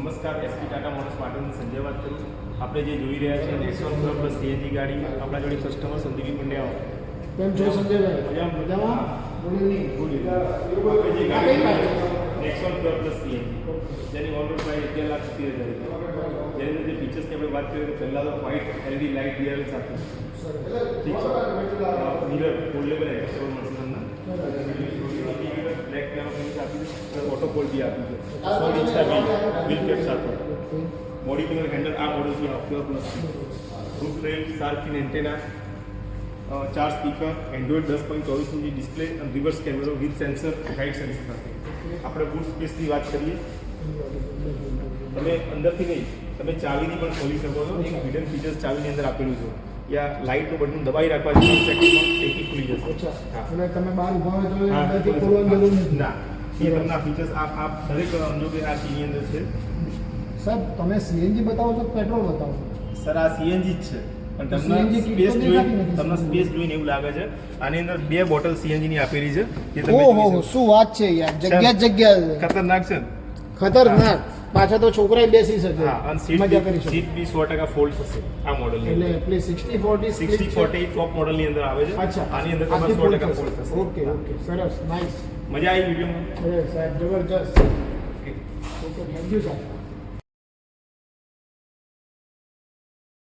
નમસ્કાર, SP Tata motors પાટણની સંજય વાત કરું. આપણે જે જોઈ રહ્યા છીએ નેક્સોન પ્લસ સીએનજી ગાડી, આપણા જોડે કસ્ટમર સંદીપ પંડ્યા. કેમ છો સંજયભાઈ? મજામાં? Good evening. આપણે જે ગાડી નેક્સોન પ્લસ સીએનજી જેની ઓનરોડ પ્રાઇસ 11,70,000 જેની અંદર જે ફીચર્સની આપણે વાત કરીએ તો પહેલાં તો વ્હાઇટ એલઈડી લાઇટ ડીઆરએલ સાથે ઠીક છે, મિરર ફોલ્ડેબલ એક્સેસરી મળશે તમને, બ્લેક કલર ફિનિશ આપી છે, ઓટો કોલ બી આપી છે, 100 ઇંચના વ્હીલ કેપ સાથે, બોડી કલર હેન્ડલ આ મોડલથી આપેલો plus roof rail, shark antenna, 4 speaker, Android 10.24 ઇંચની ડિસ્પ્લે અને રિવર્સ કેમેરો વિથ સેન્સર, હાઇટ સેન્સર સાથે. આપણે બૂટ સ્પેસની વાત કરીએ, તમે અંદરથી નહીં, તમે ચાવીની પણ ખોલી શકો છો. એક હિડન ફીચર્સ ચાવીની અંદર આપેલું છે, યા લાઇટનું બટન દબાઈ રાખવાથી 30 સેકન્ડમાં એકી ખુલી જશે. એટલે તમે બહાર ઊભા હોય તો અંદરથી ખોલવાની જરૂર નથી. ના, એ તમને ફીચર્સ આપ દરેક સમજો કે આ સીની અંદર છે. સાહેબ, તમે સીએનજી બતાવો છો પેટ્રોલ બતાવો છો? સર, આ સીએનજી જ છે, પણ તમને CNG સ્પેસ તો જોઈને દેખાતી નથી. તમને સ્પેસ જોઈને એવું લાગે છે. આની અંદર 2 બોટલ સીએનજી ની આપેલી છે, જે તમે ઓહો, જોઈ શકો. શું વાત છે યાર! જગ્યા ખતરનાક છે ને? ખતરનાક. પાછા તો છોકરાએ બેસી શકે, હા, અને મજા કરી શકે. સીટ બી 100% ફોલ્ડ થશે આ મોડલની એટલે અંદર. પેલી 60-40 60-40 ટોપ મોડલની અંદર આવે છે. અચ્છા, આની અંદર આખી તમારે full 100% ફોલ્ડ થશે. ઓકે ઓકે, સરસ, નાઇસ. મજા આવી વિડીયોમાં? સાહેબ જબરજસ્ત. ઓકે, થેન્ક યુ સાહેબ.